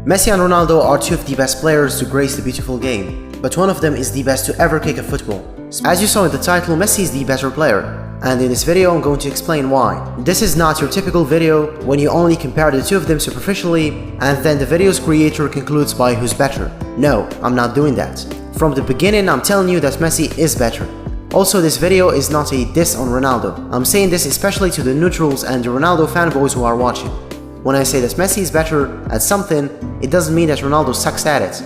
Messi and Ronaldo are two of the best players to grace the beautiful game, but one of them is the best to ever kick a football. As you saw in the title, Messi is the better player, and in this video I'm going to explain why. This is not your typical video when you only compare the two of them superficially and then the video's creator concludes by who's better. No, I'm not doing that. From the beginning I'm telling you that Messi is better. Also, this video is not a diss on Ronaldo. I'm saying this especially to the neutrals and the Ronaldo fanboys who are watching. When I say that Messi is better at something, it doesn't mean that Ronaldo sucks at it.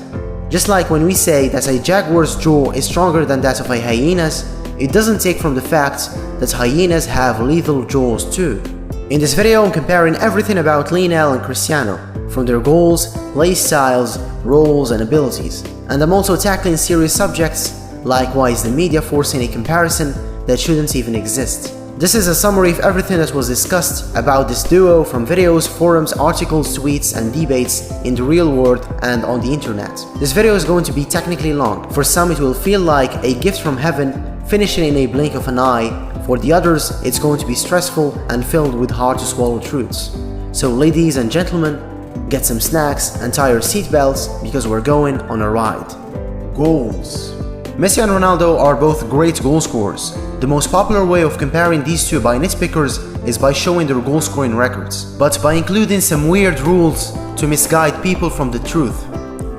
Just like when we say that a jaguar's jaw is stronger than that of a hyena's, it doesn't take from the fact that hyenas have lethal jaws too. In this video I'm comparing everything about Lionel and Cristiano, from their goals, play styles, roles and abilities. And I'm also tackling serious subjects like why is the media forcing a comparison that shouldn't even exist. This is a summary of everything that was discussed about this duo from videos, forums, articles, tweets and debates in the real world and on the internet. This video is going to be technically long. For some it will feel like a gift from heaven finishing in a blink of an eye. For the others it's going to be stressful and filled with hard to swallow truths. So ladies and gentlemen, get some snacks and tie your seatbelts because we're going on a ride. Goals. Messi and Ronaldo are both great goal scorers. The most popular way of comparing these two by nitpickers is by showing their goal scoring records, but by including some weird rules to misguide people from the truth.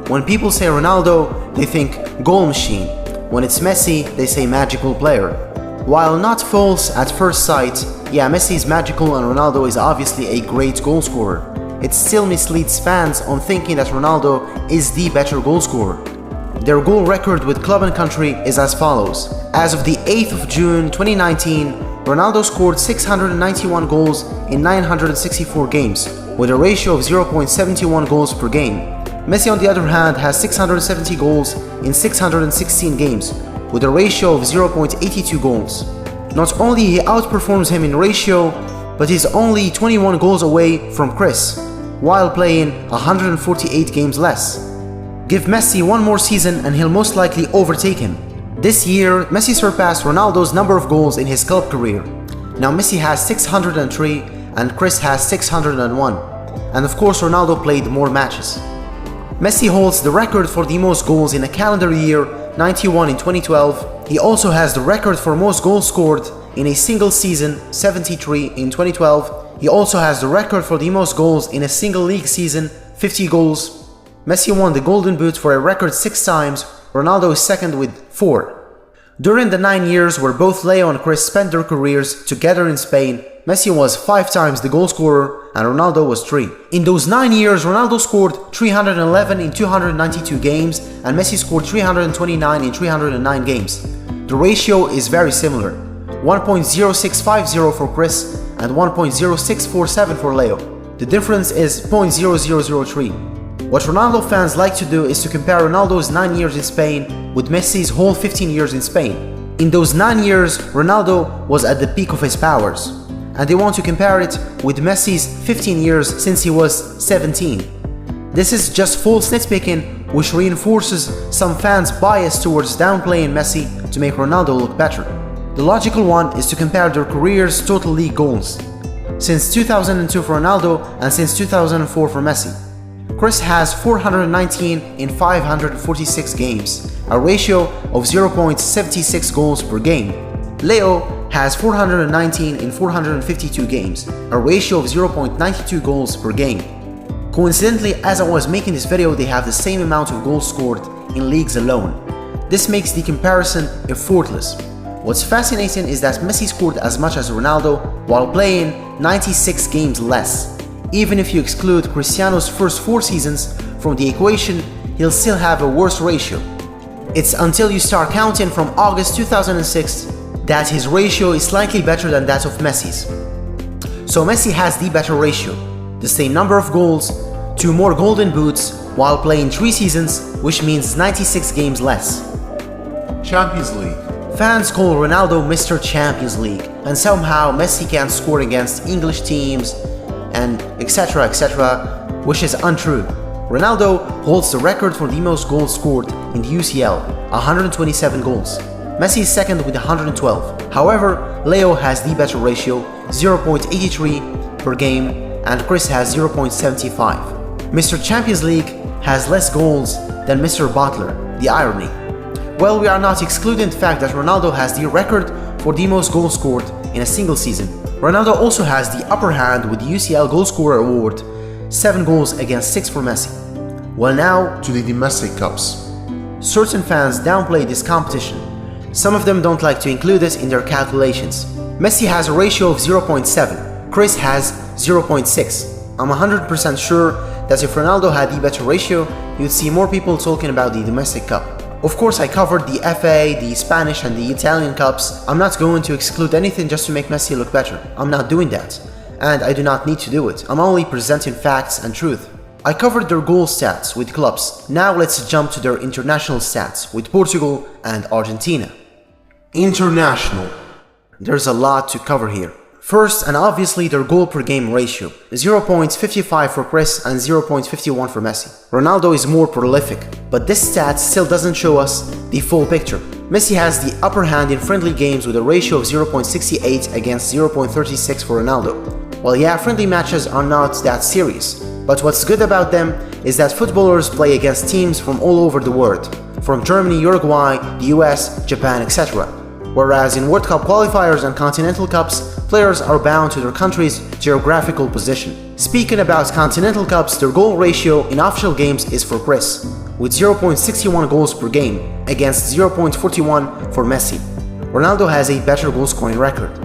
When people say Ronaldo, they think goal machine. When it's Messi, they say magical player. While not false at first sight, yeah, Messi is magical and Ronaldo is obviously a great goal scorer. It still misleads fans on thinking that Ronaldo is the better goal scorer. Their goal record with club and country is as follows. As of the 8th of June 2019, Ronaldo scored 691 goals in 964 games, with a ratio of 0.71 goals per game. Messi on the other hand has 670 goals in 616 games, with a ratio of 0.82 goals. Not only he outperforms him in ratio, but he's only 21 goals away from Chris, while playing 148 games less. Give Messi one more season and he'll most likely overtake him. This year, Messi surpassed Ronaldo's number of goals in his club career. Now Messi has 603 and Chris has 601. And of course Ronaldo played more matches. Messi holds the record for the most goals in a calendar year, 91 in 2012. He also has the record for most goals scored in a single season, 73 in 2012. He also has the record for the most goals in a single league season, 50 goals. Messi won the Golden Boot for a record 6 times, Ronaldo is second with 4. During the 9 years where both Leo and Chris spent their careers together in Spain, Messi was 5 times the goal scorer and Ronaldo was 3. In those 9 years, Ronaldo scored 311 in 292 games and Messi scored 329 in 309 games. The ratio is very similar, 1.0650 for Chris and 1.0647 for Leo. The difference is 0.0003. What Ronaldo fans like to do is to compare Ronaldo's 9 years in Spain with Messi's whole 15 years in Spain. In those 9 years, Ronaldo was at the peak of his powers, and they want to compare it with Messi's 15 years since he was 17. This is just false nitpicking, which reinforces some fans' bias towards downplaying Messi to make Ronaldo look better. The logical one is to compare their careers' total league goals, since 2002 for Ronaldo and since 2004 for Messi. Chris has 419 in 546 games, a ratio of 0.76 goals per game. Leo has 419 in 452 games, a ratio of 0.92 goals per game. Coincidentally, as I was making this video, they have the same amount of goals scored in leagues alone. This makes the comparison effortless. What's fascinating is that Messi scored as much as Ronaldo while playing 96 games less. Even if you exclude Cristiano's first 4 seasons from the equation, he'll still have a worse ratio. It's until you start counting from August 2006 that his ratio is slightly better than that of Messi's. So Messi has the better ratio, the same number of goals, 2 more Golden Boots, while playing 3 seasons, which means 96 games less. Champions League. Fans call Ronaldo Mr. Champions League, and somehow Messi can't score against English teams, and etc, which is untrue. Ronaldo holds the record for the most goals scored in the UCL, 127 goals. Messi is second with 112. However, Leo has the better ratio, 0.83 per game, and Chris has 0.75. Mr. Champions League has less goals than Mr. Butler. The irony. Well, we are not excluding the fact that Ronaldo has the record for the most goals scored in a single season. Ronaldo also has the upper hand with the UCL Goal Scorer Award, 7 goals against 6 for Messi. Well, now to the domestic cups. certain fans downplay this competition. Some of them don't like to include it in their calculations. Messi has a ratio of 0.7, Chris has 0.6. I'm 100% sure that if Ronaldo had the better ratio, you'd see more people talking about the domestic cup. Of course, I covered the FA, the Spanish and the Italian cups. I'm not going to exclude anything just to make Messi look better. I'm not doing that. And I do not need to do it. I'm only presenting facts and truth. I covered their goal stats with clubs. Now let's jump to their international stats with Portugal and Argentina. International. There's a lot to cover here. First, and obviously, their goal per game ratio, 0.55 for Chris and 0.51 for Messi. Ronaldo is more prolific, but this stat still doesn't show us the full picture. Messi has the upper hand in friendly games with a ratio of 0.68 against 0.36 for Ronaldo. Well, yeah, friendly matches are not that serious, but what's good about them is that footballers play against teams from all over the world, from Germany, Uruguay, the US, Japan, etc. Whereas in World Cup qualifiers and Continental Cups, players are bound to their country's geographical position. Speaking about Continental Cups, their goal ratio in official games is for Chris, with 0.61 goals per game against 0.41 for Messi. Ronaldo has a better goal scoring record.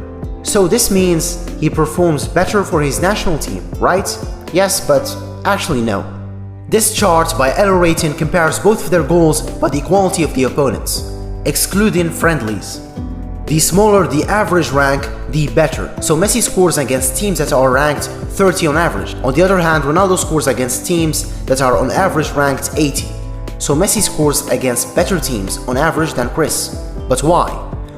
So this means he performs better for his national team, right? Yes, but actually no. This chart by Elo Rating compares both of their goals by the quality of the opponents, excluding friendlies. The smaller the average rank, the better. So Messi scores against teams that are ranked 30 on average. On the other hand, Ronaldo scores against teams that are on average ranked 80. So Messi scores against better teams on average than Chris. But why?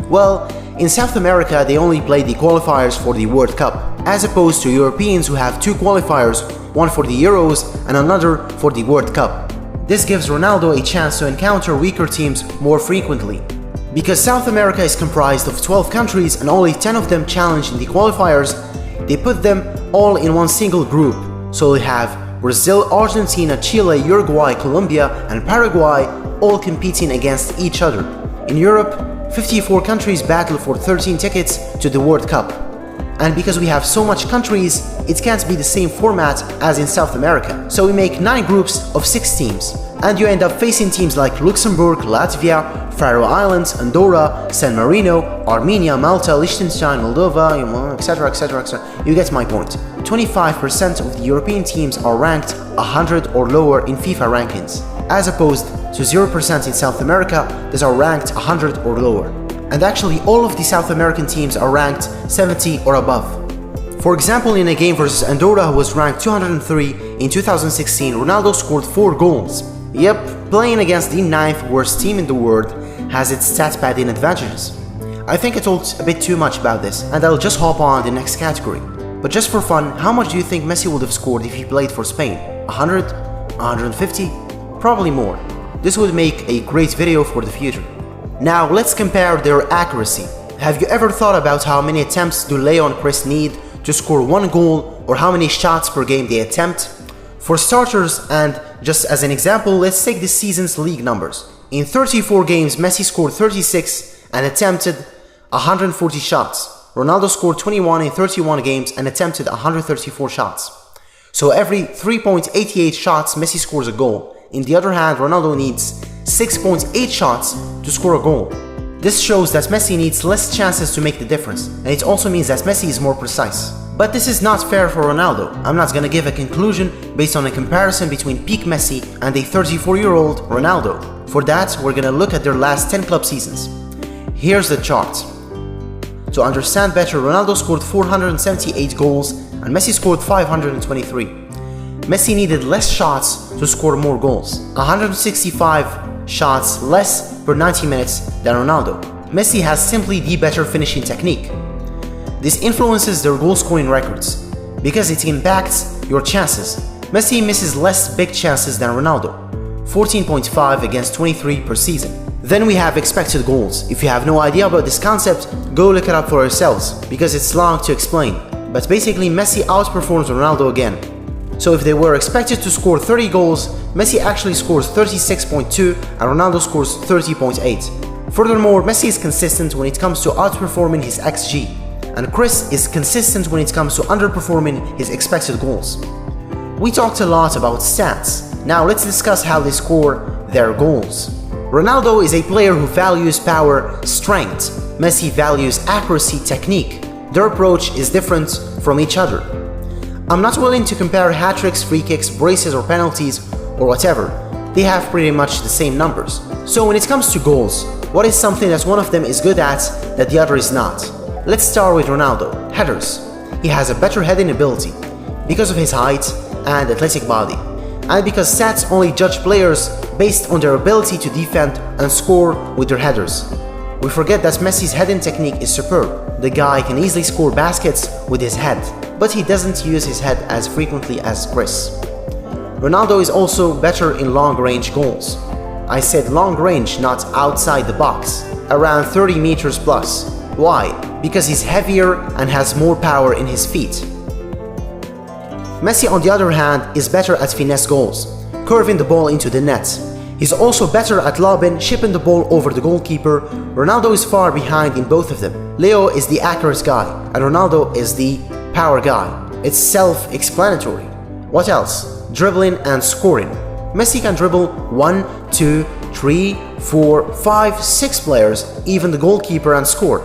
Well, in South America they only play the qualifiers for the World Cup, as opposed to Europeans who have 2 qualifiers, one for the Euros and another for the World Cup. This gives Ronaldo a chance to encounter weaker teams more frequently. Because South America is comprised of 12 countries and only 10 of them challenge in the qualifiers, they put them all in one single group. So they have Brazil, Argentina, Chile, Uruguay, Colombia and Paraguay all competing against each other. In Europe, 54 countries battle for 13 tickets to the World Cup. And because we have so much countries, it can't be the same format as in South America. So we make 9 groups of 6 teams. And you end up facing teams like Luxembourg, Latvia, Faroe Islands, Andorra, San Marino, Armenia, Malta, Liechtenstein, Moldova, etc, etc, etc. You get my point. 25% of the European teams are ranked 100 or lower in FIFA rankings, as opposed to 0% in South America that are ranked 100 or lower. And actually all of the South American teams are ranked 70 or above. For example, in a game versus Andorra who was ranked 203 in 2016, Ronaldo scored 4 goals. Yep, playing against the 9th worst team in the world has its stat padding advantages. I think I talked a bit too much about this, and I'll just hop on the next category. But just for fun, how much do you think Messi would have scored if he played for Spain? 100? 150? Probably more. This would make a great video for the future. Now let's compare their accuracy. Have you ever thought about how many attempts do Leo and Chris need to score 1 goal, or how many shots per game they attempt? For starters, and just as an example, let's take this season's league numbers. In 34 games, Messi scored 36 and attempted 140 shots. Ronaldo scored 21 in 31 games and attempted 134 shots. So every 3.88 shots, Messi scores a goal. In the other hand, Ronaldo needs 6.8 shots to score a goal. This shows that Messi needs less chances to make the difference, and it also means that Messi is more precise. But this is not fair for Ronaldo. I'm not gonna give a conclusion based on a comparison between peak Messi and a 34-year-old Ronaldo. For that, we're gonna look at their last 10 club seasons. Here's the chart. To understand better, Ronaldo scored 478 goals and Messi scored 523. Messi needed less shots to score more goals, 165 shots less per 90 minutes than Ronaldo. Messi has simply the better finishing technique. This influences their goal scoring records, because it impacts your chances. Messi misses less big chances than Ronaldo, 14.5 against 23 per season. Then we have expected goals. If you have no idea about this concept, go look it up for yourselves, because it's long to explain. But basically Messi outperforms Ronaldo again. So if they were expected to score 30 goals, Messi actually scores 36.2 and Ronaldo scores 30.8. Furthermore, Messi is consistent when it comes to outperforming his XG, and Chris is consistent when it comes to underperforming his expected goals. We talked a lot about stats. Now let's discuss how they score their goals. Ronaldo is a player who values power, strength. Messi values accuracy, technique. Their approach is different from each other. I'm not willing to compare hat-tricks, free kicks, braces or penalties or whatever. They have pretty much the same numbers. So when it comes to goals, what is something that one of them is good at that the other is not? Let's start with Ronaldo. Headers. He has a better heading ability because of his height and athletic body, and because stats only judge players based on their ability to defend and score with their headers. We forget that Messi's heading technique is superb. The guy can easily score baskets with his head, but he doesn't use his head as frequently as Chris. Ronaldo is also better in long-range goals. I said long range, not outside the box, around 30 meters plus. Why? Because he's heavier and has more power in his feet. Messi, on the other hand, is better at finesse goals, curving the ball into the net. He's also better at lobbing, shipping the ball over the goalkeeper. Ronaldo is far behind in both of them. Leo is the accurate guy, and Ronaldo is the power guy. It's self-explanatory. What else? Dribbling and scoring. Messi can dribble 1, 2, 3, 4, 5, 6 players, even the goalkeeper, and score.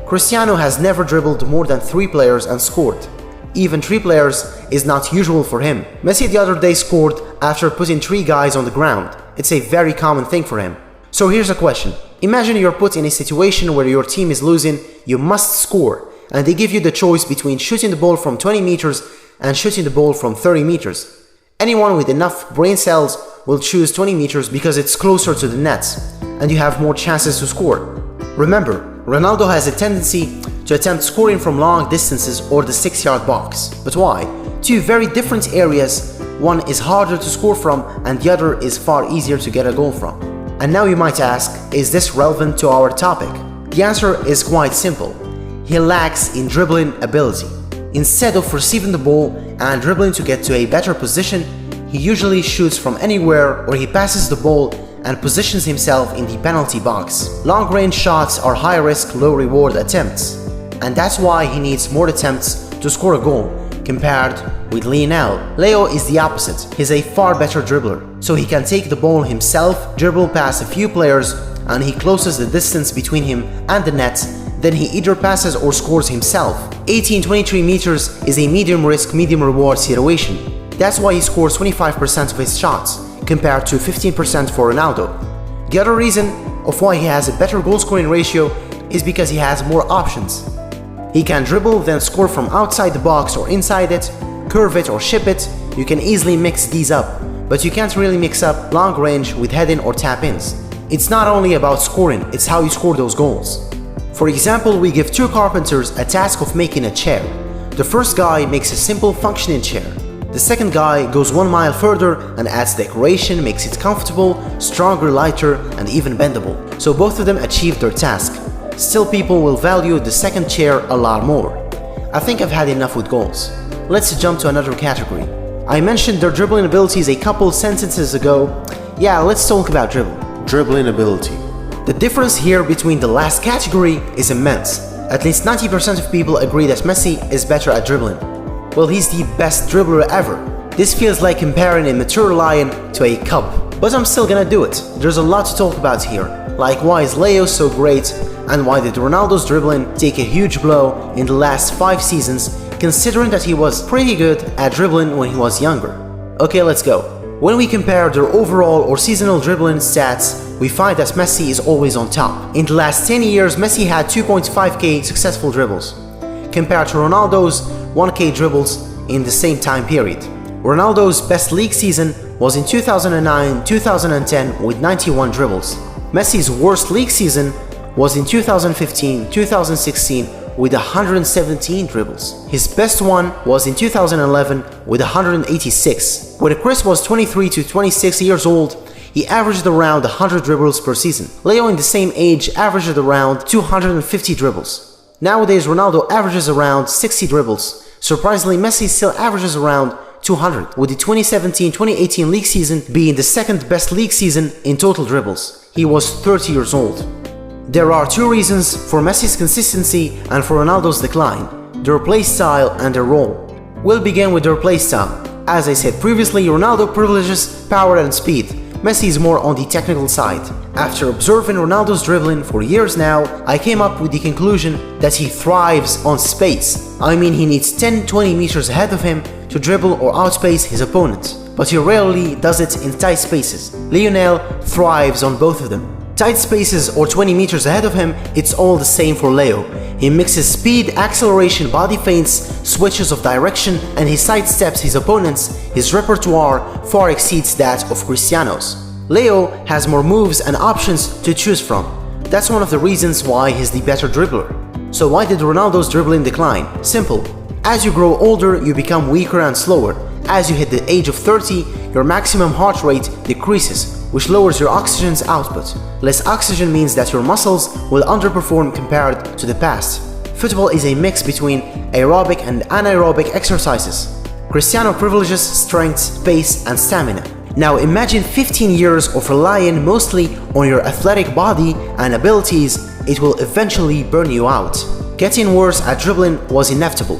Cristiano has never dribbled more than 3 players and scored. Even 3 players is not usual for him. Messi the other day scored after putting 3 guys on the ground. It's a very common thing for him. So here's a question. Imagine you're put in a situation where your team is losing, you must score, and they give you the choice between shooting the ball from 20 meters and shooting the ball from 30 meters. Anyone with enough brain cells will choose 20 meters because it's closer to the net, and you have more chances to score. Remember, Ronaldo has a tendency to attempt scoring from long distances or the 6-yard box. But why? 2 very different areas. One is harder to score from and the other is far easier to get a goal from. And now you might ask, is this relevant to our topic? The answer is quite simple. He lacks in dribbling ability. Instead of receiving the ball and dribbling to get to a better position, he usually shoots from anywhere or he passes the ball and positions himself in the penalty box. Long-range shots are high-risk, low-reward attempts, and that's why he needs more attempts to score a goal compared with Lionel. Leo is the opposite. He's a far better dribbler, so he can take the ball himself, dribble past a few players, and he closes the distance between him and the net. Then he either passes or scores himself. 18-23 meters is a medium-risk, medium-reward situation. That's why he scores 25% of his shots, compared to 15% for Ronaldo. The other reason of why he has a better goal-scoring ratio is because he has more options. He can dribble, then score from outside the box or inside it, curve it or ship it. You can easily mix these up, but you can't really mix up long range with head-in or tap-ins. It's not only about scoring, it's how you score those goals. For example, we give 2 carpenters a task of making a chair. The first guy makes a simple functioning chair. The second guy goes 1 mile further and adds decoration, makes it comfortable, stronger, lighter, and even bendable. So both of them achieve their task. Still, people will value the second chair a lot more. I think I've had enough with goals. Let's jump to another category. I mentioned their dribbling abilities a couple sentences ago. Yeah, let's talk about dribbling. Dribbling ability. The difference here between the last category is immense. At least 90% of people agree that Messi is better at dribbling. Well, he's the best dribbler ever. This feels like comparing a mature lion to a cub. But I'm still gonna do it. There's a lot to talk about here, like why is Leo so great, and why did Ronaldo's dribbling take a huge blow in the last 5 seasons, considering that he was pretty good at dribbling when he was younger. Okay, let's go. When we compare their overall or seasonal dribbling stats, we find that Messi is always on top. In the last 10 years, Messi had 2.5k successful dribbles, compared to Ronaldo's 1k dribbles in the same time period. Ronaldo's best league season was in 2009-2010 with 91 dribbles. Messi's worst league season was in 2015-2016 with 117 dribbles. His best one was in 2011 with 186. When Chris was 23 to 26 years old, he averaged around 100 dribbles per season. Leo, in the same age, averaged around 250 dribbles. Nowadays, Ronaldo averages around 60 dribbles. Surprisingly, Messi still averages around 200, with the 2017-2018 league season being the second best league season in total dribbles. He was 30 years old. There are two reasons for Messi's consistency and for Ronaldo's decline: their play style and their role. We'll begin with their play style. As I said previously, Ronaldo privileges power and speed. Messi is more on the technical side. After observing Ronaldo's dribbling for years now, I came up with the conclusion that he thrives on space. I mean, he needs 10-20 meters ahead of him to dribble or outspace his opponent, but he rarely does it in tight spaces. Lionel thrives on both of them. Tight spaces or 20 meters ahead of him, it's all the same for Leo. He mixes speed, acceleration, body feints, switches of direction, and he sidesteps his opponents. His repertoire far exceeds that of Cristiano's. Leo has more moves and options to choose from. That's one of the reasons why he's the better dribbler. So why did Ronaldo's dribbling decline? Simple. As you grow older, you become weaker and slower. As you hit the age of 30, your maximum heart rate decreases, which lowers your oxygen's output. Less oxygen means that your muscles will underperform compared to the past. Football is a mix between aerobic and anaerobic exercises. Cristiano privileges strength, pace, and stamina. Now imagine 15 years of relying mostly on your athletic body and abilities. It will eventually burn you out. Getting worse at dribbling was inevitable.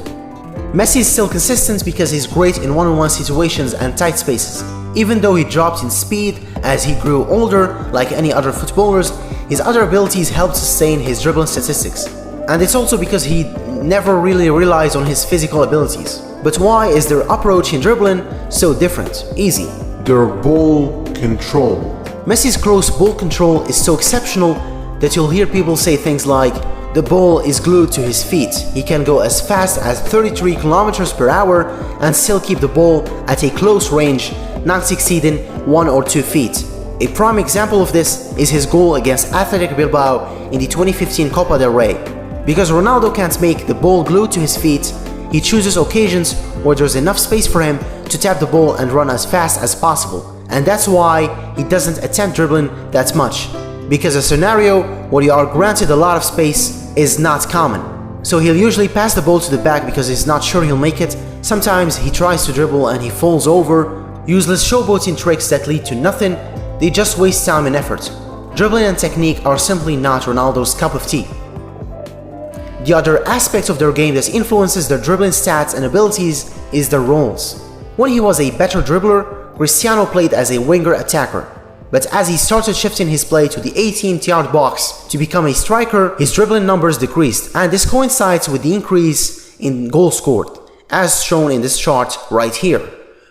Messi is still consistent because he's great in one-on-one situations and tight spaces. Even though he dropped in speed as he grew older, like any other footballers, his other abilities helped sustain his dribbling statistics. And it's also because he never really relies on his physical abilities. But why is their approach in dribbling so different? Easy. Their ball control. Messi's close ball control is so exceptional that you'll hear people say things like, the ball is glued to his feet. He can go as fast as 33 kilometers per hour and still keep the ball at a close range, not exceeding 1 or 2 feet. A prime example of this is his goal against Athletic Bilbao in the 2015 Copa del Rey. Because Ronaldo can't make the ball glued to his feet, he chooses occasions where there's enough space for him to tap the ball and run as fast as possible. And that's why he doesn't attempt dribbling that much. Because a scenario where you are granted a lot of space is not common. So he'll usually pass the ball to the back because he's not sure he'll make it. Sometimes he tries to dribble and he falls over. Useless showboating tricks that lead to nothing, they just waste time and effort. Dribbling and technique are simply not Ronaldo's cup of tea. The other aspect of their game that influences their dribbling stats and abilities is their roles. When he was a better dribbler, Cristiano played as a winger attacker. But as he started shifting his play to the 18th-yard box to become a striker, his dribbling numbers decreased, and this coincides with the increase in goals scored, as shown in this chart right here.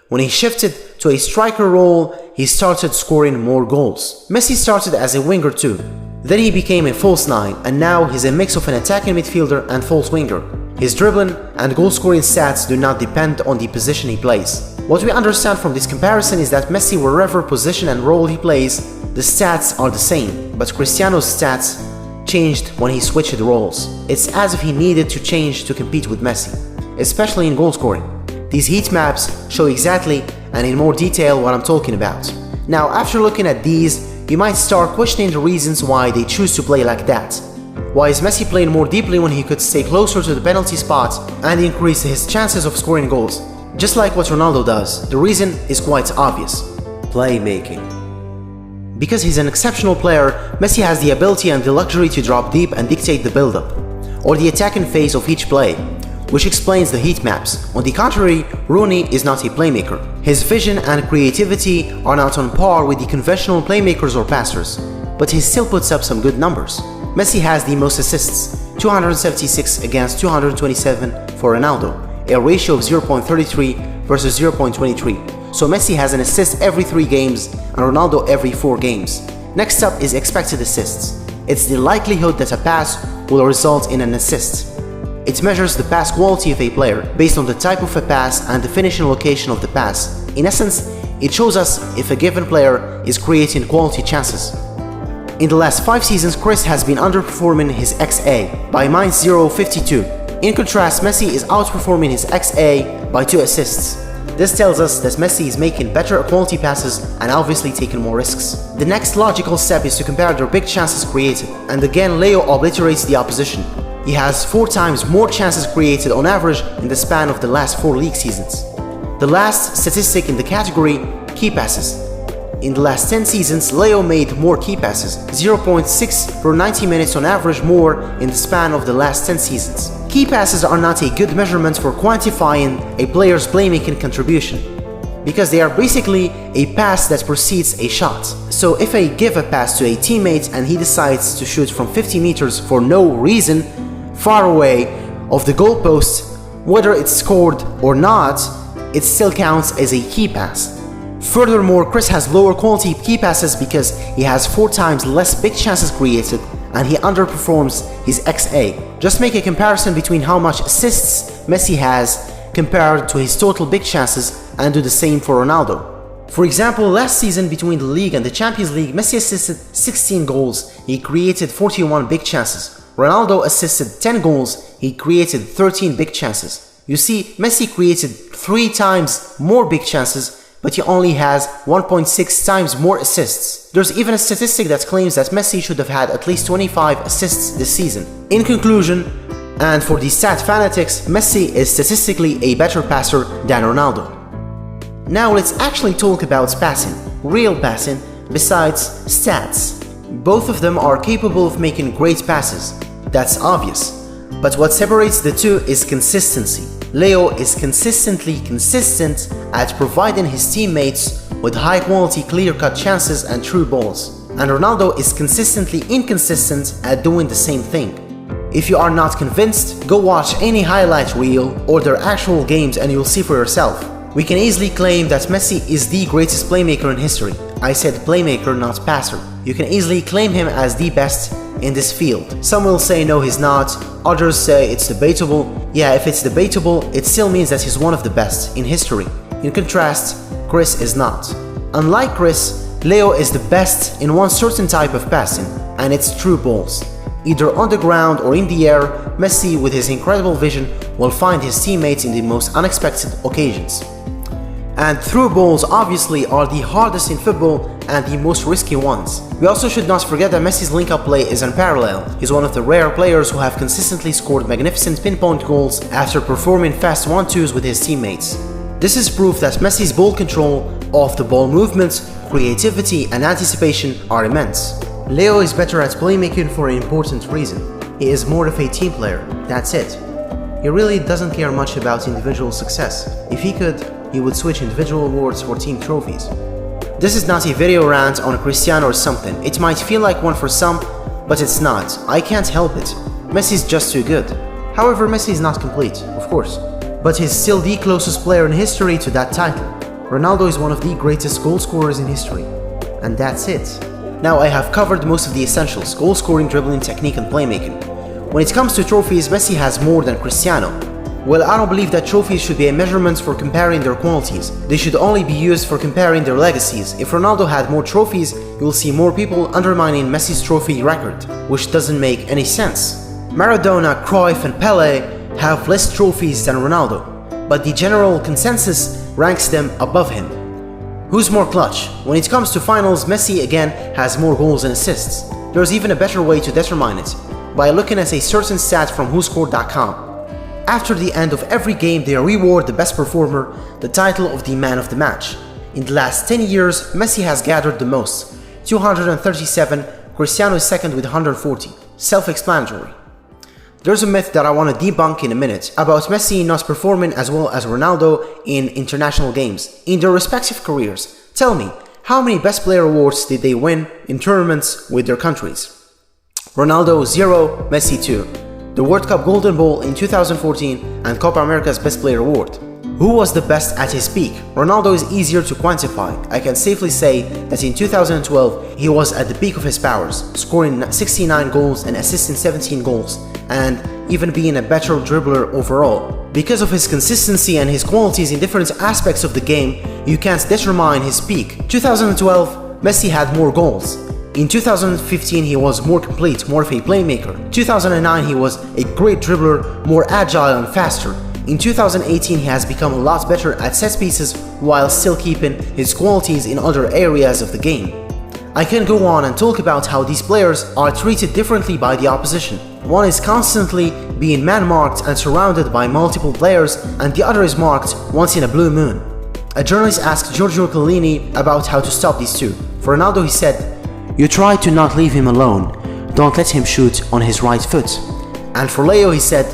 When he shifted to a striker role, he started scoring more goals. Messi started as a winger too. Then he became a false nine, and now he's a mix of an attacking midfielder and false winger. His dribbling and goal-scoring stats do not depend on the position he plays. What we understand from this comparison is that Messi, wherever position and role he plays, the stats are the same, but Cristiano's stats changed when he switched roles. It's as if he needed to change to compete with Messi, especially in goal-scoring. These heat maps show exactly and in more detail what I'm talking about. Now, after looking at these, you might start questioning the reasons why they choose to play like that. Why is Messi playing more deeply when he could stay closer to the penalty spot and increase his chances of scoring goals? Just like what Ronaldo does, the reason is quite obvious. Playmaking. Because he's an exceptional player, Messi has the ability and the luxury to drop deep and dictate the build-up, or the attacking phase of each play, which explains the heat maps. On the contrary, Rooney is not a playmaker. His vision and creativity are not on par with the conventional playmakers or passers, but he still puts up some good numbers. Messi has the most assists, 276 against 227 for Ronaldo, a ratio of 0.33 versus 0.23. So Messi has an assist every 3 games and Ronaldo every 4 games. Next up is expected assists. It's the likelihood that a pass will result in an assist. It measures the pass quality of a player based on the type of a pass and the finishing location of the pass. In essence, it shows us if a given player is creating quality chances. In the last 5 seasons, Chris has been underperforming his XA by -0.52. In contrast, Messi is outperforming his XA by 2 assists. This tells us that Messi is making better quality passes and obviously taking more risks. The next logical step is to compare their big chances created, and again Leo obliterates the opposition. He has 4 times more chances created on average in the span of the last 4 league seasons. The last statistic in the category, key passes. In the last 10 seasons, Leo made more key passes, 0.6 per 90 minutes on average more in the span of the last 10 seasons. Key passes are not a good measurement for quantifying a player's playmaking contribution, because they are basically a pass that precedes a shot. So if I give a pass to a teammate and he decides to shoot from 50 meters for no reason, far away of the goalpost, whether it's scored or not, it still counts as a key pass. Furthermore, Chris has lower quality key passes because he has 4 times less big chances created and he underperforms his XA. Just make a comparison between how much assists Messi has compared to his total big chances and do the same for Ronaldo. For example, last season between the league and the Champions League, Messi assisted 16 goals, he created 41 big chances. Ronaldo assisted 10 goals, he created 13 big chances. You see, Messi created 3 times more big chances, but he only has 1.6 times more assists. There's even a statistic that claims that Messi should have had at least 25 assists this season. In conclusion, and for the stat fanatics, Messi is statistically a better passer than Ronaldo. Now let's actually talk about passing, real passing, besides stats. Both of them are capable of making great passes, that's obvious. But what separates the two is consistency. Leo is consistently consistent at providing his teammates with high-quality clear-cut chances and true balls, and Ronaldo is consistently inconsistent at doing the same thing. If you are not convinced, go watch any highlight reel or their actual games and you'll see for yourself. We can easily claim that Messi is the greatest playmaker in history. I said playmaker, not passer. You can easily claim him as the best in this field. Some will say no, he's not, others say it's debatable. Yeah, if it's debatable, it still means that he's one of the best in history. In contrast, Chris is not. Unlike Chris, Leo is the best in one certain type of passing, and it's true balls. Either on the ground or in the air, Messi with his incredible vision will find his teammates in the most unexpected occasions. And through balls obviously are the hardest in football and the most risky ones. We also should not forget that Messi's link-up play is unparalleled. He's one of the rare players who have consistently scored magnificent pinpoint goals after performing fast 1-2s with his teammates. This is proof that Messi's ball control, off-the-ball movements, creativity and anticipation are immense. Leo is better at playmaking for an important reason. He is more of a team player, that's it. He really doesn't care much about individual success. If he could, he would switch individual awards for team trophies. This is not a video rant on Cristiano or something. It might feel like one for some, but it's not. I can't help it. Messi's just too good. However, Messi is not complete, of course. But he's still the closest player in history to that title. Ronaldo is one of the greatest goal scorers in history. And that's it. Now I have covered most of the essentials: goal scoring, dribbling, technique and playmaking. When it comes to trophies, Messi has more than Cristiano. Well, I don't believe that trophies should be a measurement for comparing their qualities. They should only be used for comparing their legacies. If Ronaldo had more trophies, you will see more people undermining Messi's trophy record, which doesn't make any sense. Maradona, Cruyff and Pelé have less trophies than Ronaldo, but the general consensus ranks them above him. Who's more clutch? When it comes to finals, Messi again has more goals and assists. There's even a better way to determine it, by looking at a certain stat from WhoScored.com. After the end of every game, they reward the best performer the title of the man of the match. In the last 10 years, Messi has gathered the most, 237, Cristiano is second with 140. Self-explanatory. There's a myth that I want to debunk in a minute about Messi not performing as well as Ronaldo in international games in their respective careers. Tell me, how many best player awards did they win in tournaments with their countries? Ronaldo 0, Messi 2. The World Cup Golden Ball in 2014 and Copa America's Best Player Award. Who was the best at his peak? Ronaldo is easier to quantify. I can safely say that in 2012 he was at the peak of his powers, scoring 69 goals and assisting 17 goals, and even being a better dribbler overall. Because of his consistency and his qualities in different aspects of the game, you can't determine his peak. 2012, Messi had more goals. In 2015 he was more complete, more of a playmaker. 2009 he was a great dribbler, more agile and faster. In 2018 he has become a lot better at set pieces while still keeping his qualities in other areas of the game. I can go on and talk about how these players are treated differently by the opposition. One is constantly being man-marked and surrounded by multiple players, and the other is marked once in a blue moon. A journalist asked Giorgio Chiellini about how to stop these two. For Ronaldo, he said, "You try to not leave him alone. Don't let him shoot on his right foot." And for Leo, he said,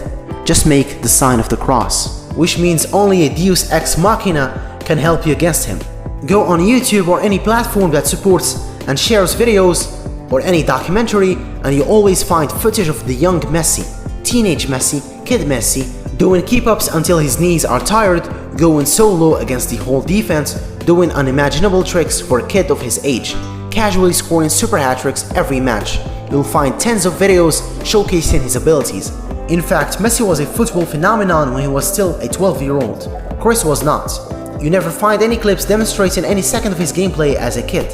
"Just make the sign of the cross," which means only a deus ex machina can help you against him. Go on YouTube or any platform that supports and shares videos or any documentary, and you always find footage of the young Messi, teenage Messi, kid Messi, doing keep-ups until his knees are tired, going solo against the whole defense, doing unimaginable tricks for a kid of his age, casually scoring super hat-tricks every match. You'll find tens of videos showcasing his abilities. In fact, Messi was a football phenomenon when he was still a 12-year-old. Chris was not. You never find any clips demonstrating any second of his gameplay as a kid.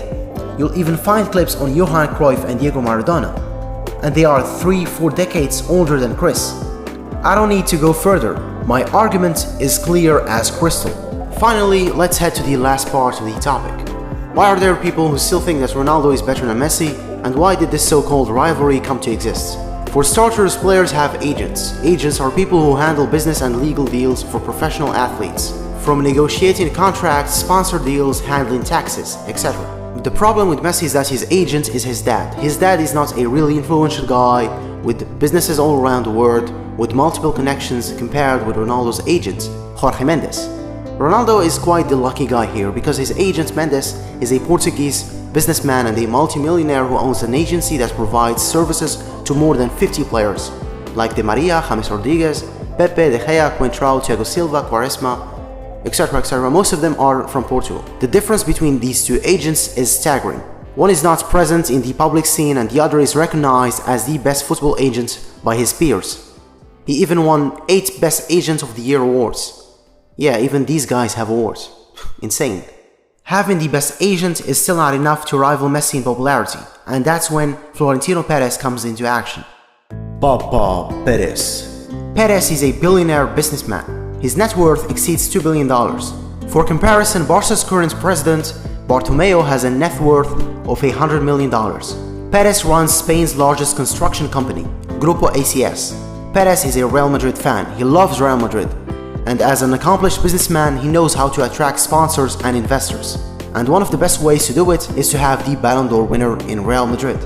You'll even find clips on Johan Cruyff and Diego Maradona. And they are 3-4 decades older than Chris. I don't need to go further. My argument is clear as crystal. Finally, let's head to the last part of the topic. Why are there people who still think that Ronaldo is better than Messi, and why did this so-called rivalry come to exist? For starters, players have agents. Agents are people who handle business and legal deals for professional athletes, from negotiating contracts, sponsor deals, handling taxes, etc. The problem with Messi is that his agent is his dad. His dad is not a really influential guy with businesses all around the world, with multiple connections compared with Ronaldo's agent, Jorge Mendes. Ronaldo is quite the lucky guy here because his agent Mendes is a Portuguese businessman and a multimillionaire who owns an agency that provides services to more than 50 players, like Di Maria, James Rodriguez, Pepe, De Gea, Coentrão, Thiago Silva, Quaresma, etc, etc. Most of them are from Portugal. The difference between these two agents is staggering. One is not present in the public scene and the other is recognized as the best football agent by his peers. He even won 8 Best Agent of the Year awards. Yeah, even these guys have awards. Insane. Having the best agent is still not enough to rival Messi in popularity, and that's when Florentino Perez comes into action. Papa Perez. Perez is a billionaire businessman. His net worth exceeds $2 billion. For comparison, Barca's current president, Bartomeu, has a net worth of $100 million. Perez runs Spain's largest construction company, Grupo ACS. Perez is a Real Madrid fan. He loves Real Madrid. And as an accomplished businessman, he knows how to attract sponsors and investors. And one of the best ways to do it is to have the Ballon d'Or winner in Real Madrid.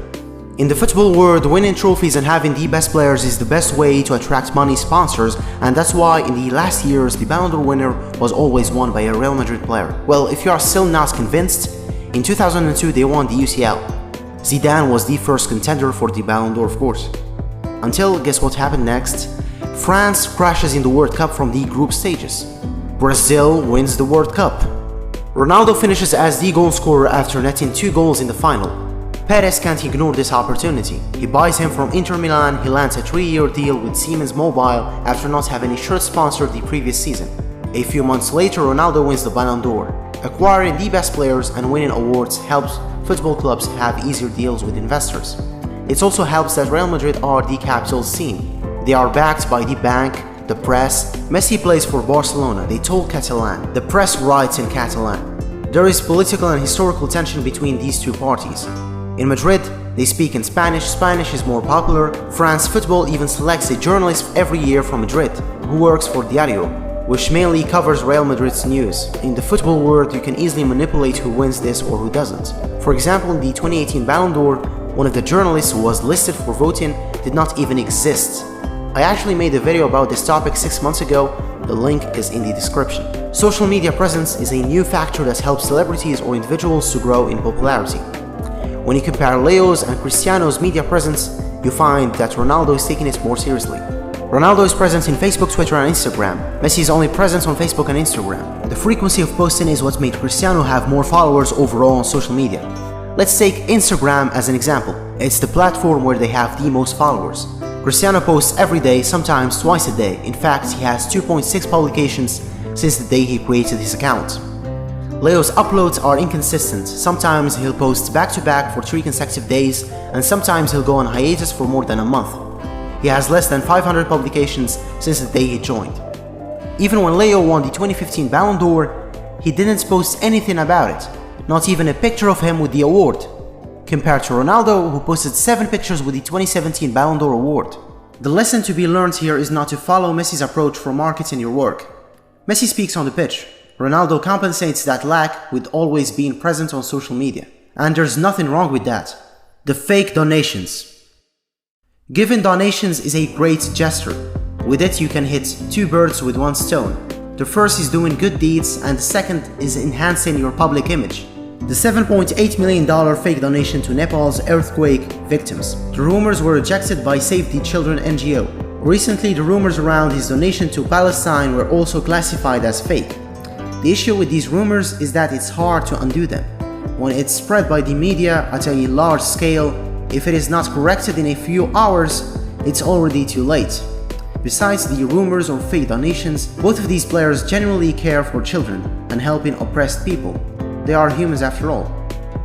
In the football world, winning trophies and having the best players is the best way to attract money sponsors, and that's why in the last years the Ballon d'Or winner was always won by a Real Madrid player. Well, if you are still not convinced, in 2002 they won the UCL. Zidane was the first contender for the Ballon d'Or, of course. Until, guess what happened next? France crashes in the World Cup from the group stages. Brazil wins the World Cup. Ronaldo finishes as the goal scorer after netting 2 goals in the final. Perez can't ignore this opportunity. He buys him from Inter Milan. He lands a 3-year deal with Siemens Mobile after not having a shirt sponsored the previous season. A few months later, Ronaldo wins the Ballon d'Or. Acquiring the best players and winning awards helps football clubs have easier deals with investors. It also helps that Real Madrid are the capital scene. They are backed by the bank, the press. Messi plays for Barcelona. They talk Catalan. The press writes in Catalan. There is political and historical tension between these two parties. In Madrid, they speak in Spanish. Spanish is more popular. France Football even selects a journalist every year from Madrid who works for Diario, which mainly covers Real Madrid's news. In the football world, you can easily manipulate who wins this or who doesn't. For example, in the 2018 Ballon d'Or, one of the journalists who was listed for voting did not even exist. I actually made a video about this topic 6 months ago. The link is in the description. Social media presence is a new factor that helps celebrities or individuals to grow in popularity. When you compare Leo's and Cristiano's media presence, you find that Ronaldo is taking it more seriously. Ronaldo is present in Facebook, Twitter and Instagram. Messi is only present on Facebook and Instagram. The frequency of posting is what made Cristiano have more followers overall on social media. Let's take Instagram as an example. It's the platform where they have the most followers. Cristiano posts every day, sometimes twice a day. In fact, he has 2.6 publications since the day he created his account. Leo's uploads are inconsistent. Sometimes he'll post back-to-back for 3 consecutive days, and sometimes he'll go on hiatus for more than a month. He has less than 500 publications since the day he joined. Even when Leo won the 2015 Ballon d'Or, he didn't post anything about it, not even a picture of him with the award, compared to Ronaldo, who posted 7 pictures with the 2017 Ballon d'Or award. The lesson to be learned here is not to follow Messi's approach for marketing your work. Messi speaks on the pitch. Ronaldo compensates that lack with always being present on social media. And there's nothing wrong with that. The fake donations. Giving donations is a great gesture. With it you can hit two birds with one stone. The first is doing good deeds and the second is enhancing your public image. The $7.8 million fake donation to Nepal's earthquake victims. The rumors were rejected by Save the Children NGO. Recently, the rumors around his donation to Palestine were also classified as fake. The issue with these rumors is that it's hard to undo them. When it's spread by the media at a large scale, if it is not corrected in a few hours, it's already too late. Besides the rumors or fake donations, both of these players genuinely care for children and helping oppressed people. They are humans after all.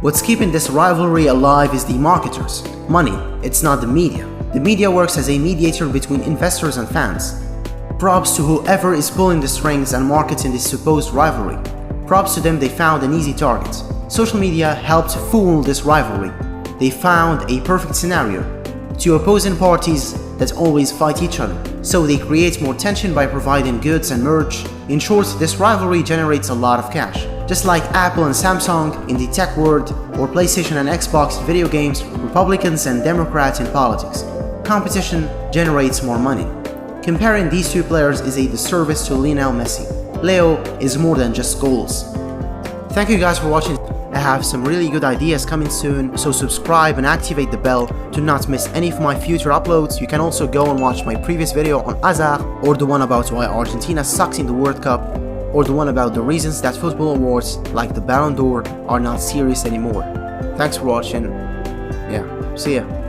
What's keeping this rivalry alive is the marketers. Money, it's not the media. The media works as a mediator between investors and fans. Props to whoever is pulling the strings and marketing this supposed rivalry. Props to them, they found an easy target. Social media helped fuel this rivalry. They found a perfect scenario. Two opposing parties that always fight each other. So they create more tension by providing goods and merch. In short, this rivalry generates a lot of cash. Just like Apple and Samsung in the tech world, or PlayStation and Xbox in video games, Republicans and Democrats in politics. Competition generates more money. Comparing these two players is a disservice to Lionel Messi. Leo is more than just goals. Thank you guys for watching. I have some really good ideas coming soon, so subscribe and activate the bell to not miss any of my future uploads. You can also go and watch my previous video on Azar, or the one about why Argentina sucks in the World Cup, or the one about the reasons that football awards like the Ballon d'Or are not serious anymore. Thanks for watching. Yeah, see ya.